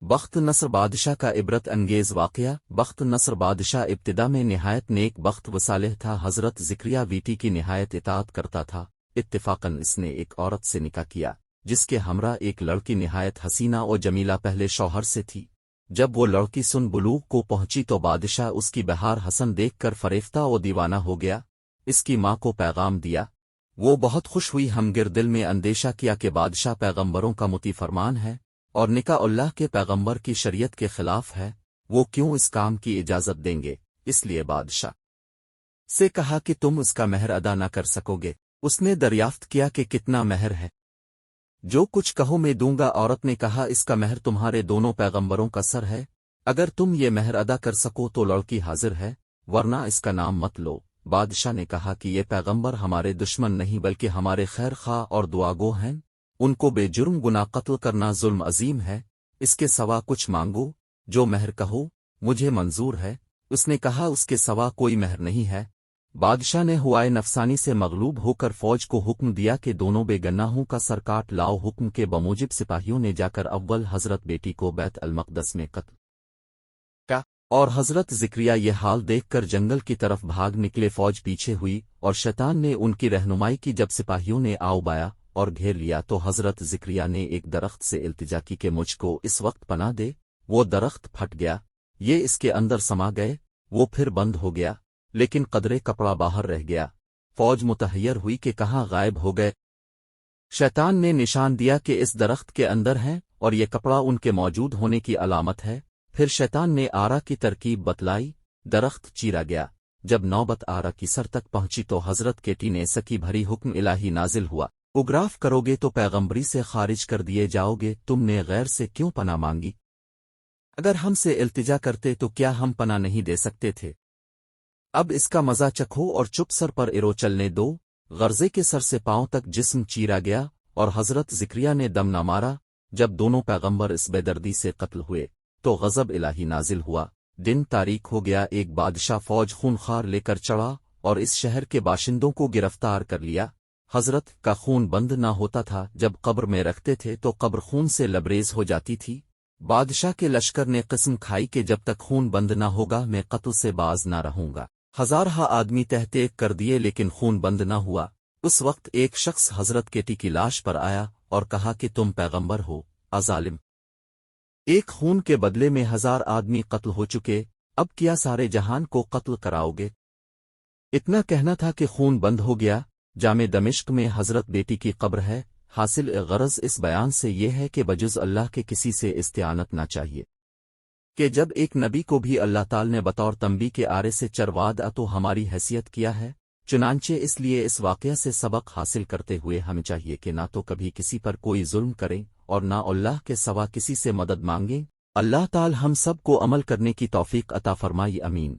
بخت نصر بادشاہ کا عبرت انگیز واقعہ۔ بخت نصر بادشاہ ابتدا میں نہایت نیک بخت و صالح تھا۔ حضرت زکریہ بیٹی کی نہایت اطاعت کرتا تھا۔ اتفاقاً اس نے ایک عورت سے نکاح کیا جس کے ہمراہ ایک لڑکی نہایت حسینہ و جمیلہ پہلے شوہر سے تھی۔ جب وہ لڑکی سن بلوغ کو پہنچی تو بادشاہ اس کی بہار حسن دیکھ کر فریفتہ و دیوانہ ہو گیا۔ اس کی ماں کو پیغام دیا، وہ بہت خوش ہوئی۔ ہمگر دل میں اندیشہ کیا کہ بادشاہ پیغمبروں کا مطیع فرمان ہے اور نکاح اللہ کے پیغمبر کی شریعت کے خلاف ہے، وہ کیوں اس کام کی اجازت دیں گے؟ اس لیے بادشاہ سے کہا کہ تم اس کا مہر ادا نہ کر سکو گے۔ اس نے دریافت کیا کہ کتنا مہر ہے؟ جو کچھ کہو میں دوں گا۔ عورت نے کہا اس کا مہر تمہارے دونوں پیغمبروں کا سر ہے، اگر تم یہ مہر ادا کر سکو تو لڑکی حاضر ہے، ورنہ اس کا نام مت لو۔ بادشاہ نے کہا کہ یہ پیغمبر ہمارے دشمن نہیں بلکہ ہمارے خیر خواہ اور دعاگو ہیں، ان کو بے جرم گناہ قتل کرنا ظلم عظیم ہے، اس کے سوا کچھ مانگو، جو مہر کہو مجھے منظور ہے۔ اس نے کہا اس کے سوا کوئی مہر نہیں ہے۔ بادشاہ نے ہوائے نفسانی سے مغلوب ہو کر فوج کو حکم دیا کہ دونوں بے گناہوں کا سر کاٹ لاؤ۔ حکم کے بموجب سپاہیوں نے جا کر اول حضرت بیٹی کو بیت المقدس میں قتل کیا، اور حضرت زکریا یہ حال دیکھ کر جنگل کی طرف بھاگ نکلے۔ فوج پیچھے ہوئی اور شیطان نے ان کی رہنمائی کی۔ جب سپاہیوں نے آؤ بایا اور گھیر لیا تو حضرت زکریا نے ایک درخت سے التجا کی کہ مجھ کو اس وقت پناہ دے۔ وہ درخت پھٹ گیا، یہ اس کے اندر سما گئے، وہ پھر بند ہو گیا، لیکن قدرے کپڑا باہر رہ گیا۔ فوج متحیر ہوئی کہ کہاں غائب ہو گئے۔ شیطان نے نشان دیا کہ اس درخت کے اندر ہیں اور یہ کپڑا ان کے موجود ہونے کی علامت ہے۔ پھر شیطان نے آرا کی ترکیب بتلائی، درخت چیرا گیا۔ جب نوبت آرا کی سر تک پہنچی تو حضرت کیٹی نے سکی بھری حکم الہی نازل ہوا، اگراف کرو گے تو پیغمبری سے خارج کر دیے جاؤ گے۔ تم نے غیر سے کیوں پناہ مانگی؟ اگر ہم سے التجا کرتے تو کیا ہم پناہ نہیں دے سکتے تھے؟ اب اس کا مزہ چکھو اور چپ سر پر ارو چلنے دو۔ غرضے کے سر سے پاؤں تک جسم چیرا گیا اور حضرت زکریا نے دم نہ مارا۔ جب دونوں پیغمبر اس بے دردی سے قتل ہوئے تو غضب الہی نازل ہوا، دن تاریک ہو گیا۔ ایک بادشاہ فوج خونخوار لے کر چڑھا اور اس شہر کے باشندوں کو گرفتار کر لیا۔ حضرت کا خون بند نہ ہوتا تھا، جب قبر میں رکھتے تھے تو قبر خون سے لبریز ہو جاتی تھی۔ بادشاہ کے لشکر نے قسم کھائی کہ جب تک خون بند نہ ہوگا میں قتل سے باز نہ رہوں گا۔ ہزارہ آدمی تحقیق کر دیے لیکن خون بند نہ ہوا۔ اس وقت ایک شخص حضرت کیٹی کی لاش پر آیا اور کہا کہ تم پیغمبر ہو، ظالم! ایک خون کے بدلے میں 1000 آدمی قتل ہو چکے، اب کیا سارے جہان کو قتل کراؤ گے؟ اتنا کہنا تھا کہ خون بند ہو گیا۔ جامع دمشق میں حضرت بیٹی کی قبر ہے۔ حاصل غرض اس بیان سے یہ ہے کہ بجز اللہ کے کسی سے استعانت نہ چاہیے، کہ جب ایک نبی کو بھی اللہ تعالی نے بطور تنبیہ کے آرے سے چرواد تو ہماری حیثیت کیا ہے۔ چنانچہ اس لیے اس واقعہ سے سبق حاصل کرتے ہوئے ہمیں چاہیے کہ نہ تو کبھی کسی پر کوئی ظلم کریں اور نہ اللہ کے سوا کسی سے مدد مانگیں۔ اللہ تعالی ہم سب کو عمل کرنے کی توفیق عطا فرمائی، امین۔